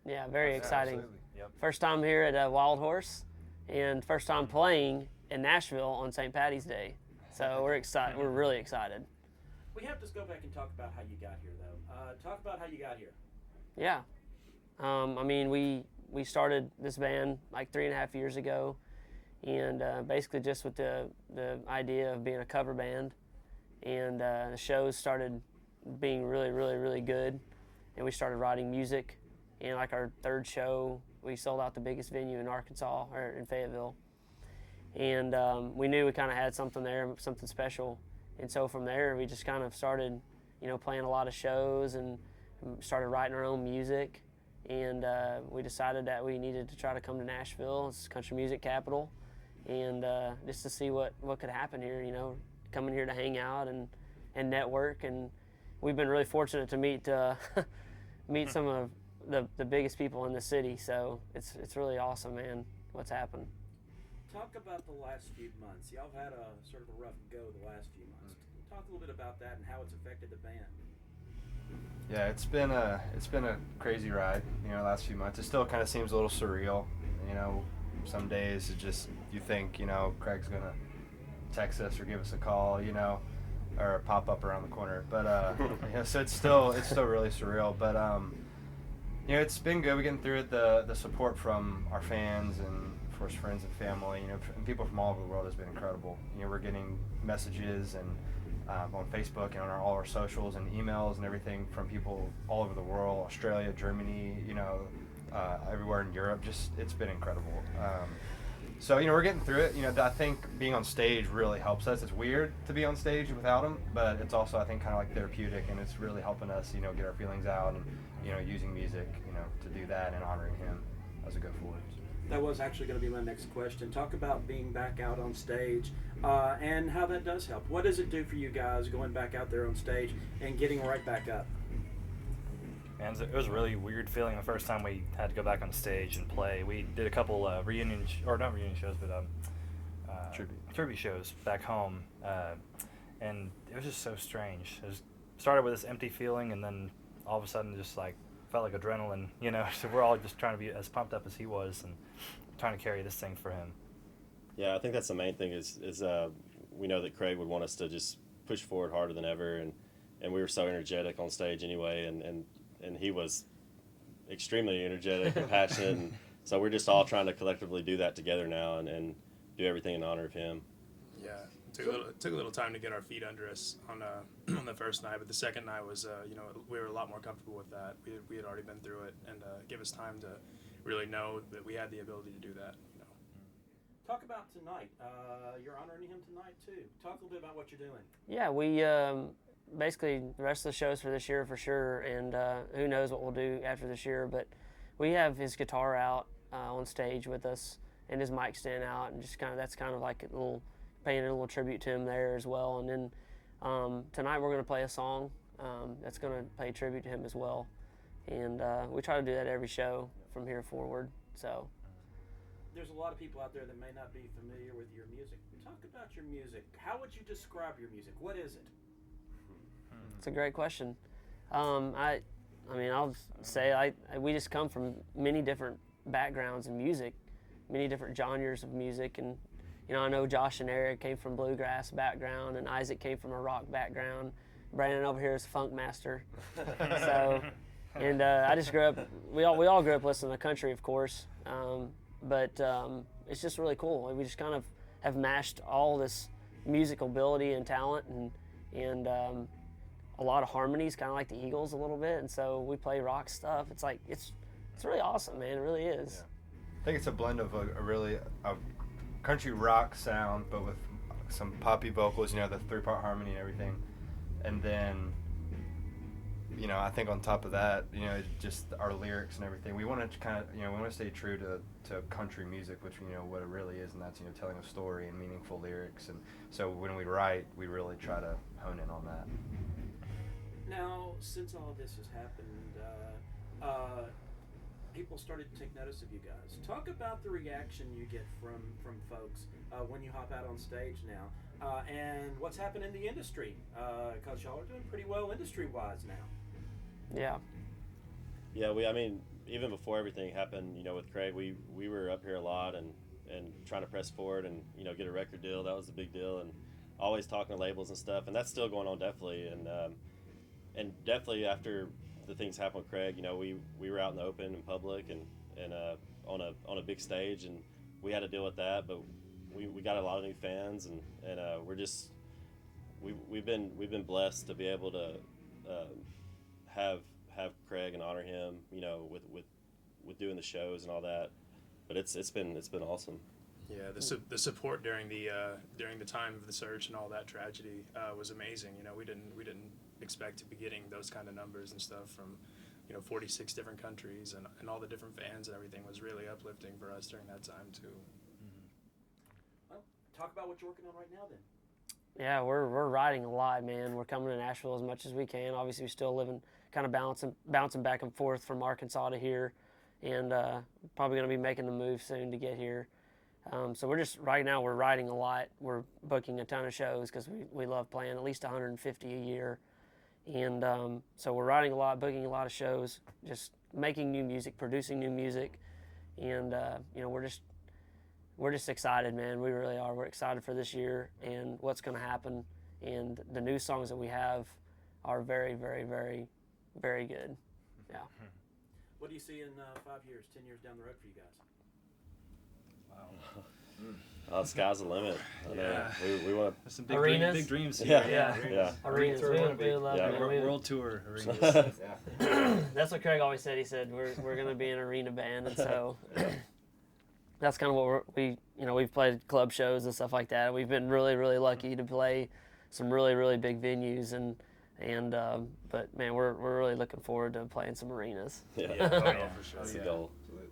Yeah, very exciting. Absolutely. Yep. First time here at Wild Horse, and first time playing in Nashville on St. Patty's Day. So we're excited. We're really excited. We have to go back and talk about how you got here, though. Talk about how you got here. Yeah. I mean, we started this band like 3.5 years ago, and basically just with the idea of being a cover band, and the shows started being really good, and we started writing music. And like our third show, we sold out the biggest venue in Arkansas, or in Fayetteville, and we knew we kind of had something there, something special. And so from there, we just kind of started, playing a lot of shows and started writing our own music. And we decided that we needed to try to come to Nashville. It's country music capital, and just to see what could happen here. Coming here to hang out and network. And we've been really fortunate to meet meet some of the biggest people in the city. So it's really awesome, man, what's happened. Talk about the last few months. Y'all have had a sort of a rough go the last few months. Talk a little bit about that and how it's affected the band. Yeah, it's been a crazy ride, last few months. It still kind of seems a little surreal, some days it just, you think, Craig's gonna text us or give us a call, or pop up around the corner. But so it's still really surreal. But it's been good. We're getting through it. The support from our fans and of course friends and family, and people from all over the world has been incredible. We're getting messages and on Facebook and on all our socials and emails and everything from people all over the world, Australia, Germany, everywhere in Europe. Just, it's been incredible. So, we're getting through it. I think being on stage really helps us. It's weird to be on stage without him, but it's also, I think, kind of like therapeutic, and it's really helping us, get our feelings out and, using music, to do that and honoring him as we go forward. That was actually going to be my next question. Talk about being back out on stage and how that does help. What does it do for you guys going back out there on stage and getting right back up? Man, it was a really weird feeling the first time we had to go back on stage and play. We did a couple not reunion shows, but tribute shows back home, and it was just so strange. It started with this empty feeling, and then all of a sudden just like felt like adrenaline, so we're all just trying to be as pumped up as he was and trying to carry this thing for him. Yeah, I think that's the main thing is we know that Craig would want us to just push forward harder than ever, and we were so energetic on stage anyway, and he was extremely energetic and passionate, and so we're just all trying to collectively do that together now and do everything in honor of him. Yeah, it took a little time to get our feet under us on the first night, but the second night was we were a lot more comfortable with that. We had already been through it, and gave us time to really know that we had the ability to do that. Talk about tonight. You're honoring him tonight too. Talk a little bit about what you're doing. Yeah, we basically the rest of the shows for this year for sure, and who knows what we'll do after this year. But we have his guitar out on stage with us and his mic stand out, and just that's kind of like paying a little tribute to him there as well. And then tonight we're going to play a song that's going to pay tribute to him as well. And we try to do that every show from here forward. So there's a lot of people out there that may not be familiar with your music. Talk about your music. How would you describe your music? What is it? It's a great question. I mean, I'll say we just come from many different backgrounds in music, many different genres of music, and I know Josh and Eric came from bluegrass background, and Isaac came from a rock background. Brandon over here is funk master. So, and I just grew up. We all grew up listening to country, of course, but it's just really cool. We just kind of have mashed all this musical ability and talent, and a lot of harmonies, kind of like the Eagles a little bit. And so we play rock stuff. It's like it's really awesome, man. It really is. Yeah. I think it's a blend of a really country rock sound, but with some poppy vocals, the 3-part harmony and everything. And then, I think on top of that, just our lyrics and everything. We want to kind of, we want to stay true to country music, which, what it really is, and that's, telling a story and meaningful lyrics. And so when we write, we really try to hone in on that. Now, since all of this has happened, people started to take notice of you guys. Talk about the reaction you get from folks when you hop out on stage now, and what's happened in the industry, because y'all are doing pretty well industry-wise now. Yeah. Yeah, even before everything happened, with Craig, we were up here a lot and trying to press forward and get a record deal. That was a big deal, and always talking to labels and stuff, and that's still going on definitely. And definitely after the things happened with Craig, we were out in the open in public and on a big stage, and we had to deal with that. But we got a lot of new fans, and we've been blessed to be able to have Craig and honor him, with doing the shows and all that. But it's been awesome. Yeah, the support during the time of the search and all that tragedy was amazing. We didn't expect to be getting those kind of numbers and stuff from 46 different countries, and all the different fans and everything was really uplifting for us during that time too. Well, talk about what you're working on right now then. Yeah, we're riding a lot, man. We're coming to Nashville as much as we can. Obviously, we're still living, kind of bouncing back and forth from Arkansas to here, and probably going to be making the move soon to get here. So right now we're riding a lot. We're booking a ton of shows because we love playing, at least 150 a year. And so we're riding a lot, booking a lot of shows, just making new music, producing new music. And, we're just excited, man. We really are. We're excited for this year and what's going to happen. And the new songs that we have are very, very, very, very good. Yeah. What do you see in 5 years, 10 years down the road for you guys? Wow. Oh, the sky's the limit. I know. We want There's some Arenas? big dreams to. here. Yeah. Arenas. We love Yeah. it, man. World tour arenas. That's what Craig always said. He said we're going to be an arena band, and so that's kind of what we've played club shows and stuff like that. We've been really, really lucky to play some really, really big venues, but man, we're really looking forward to playing some arenas. Yeah. Oh, yeah, for sure. That's the Yeah. goal. Absolutely.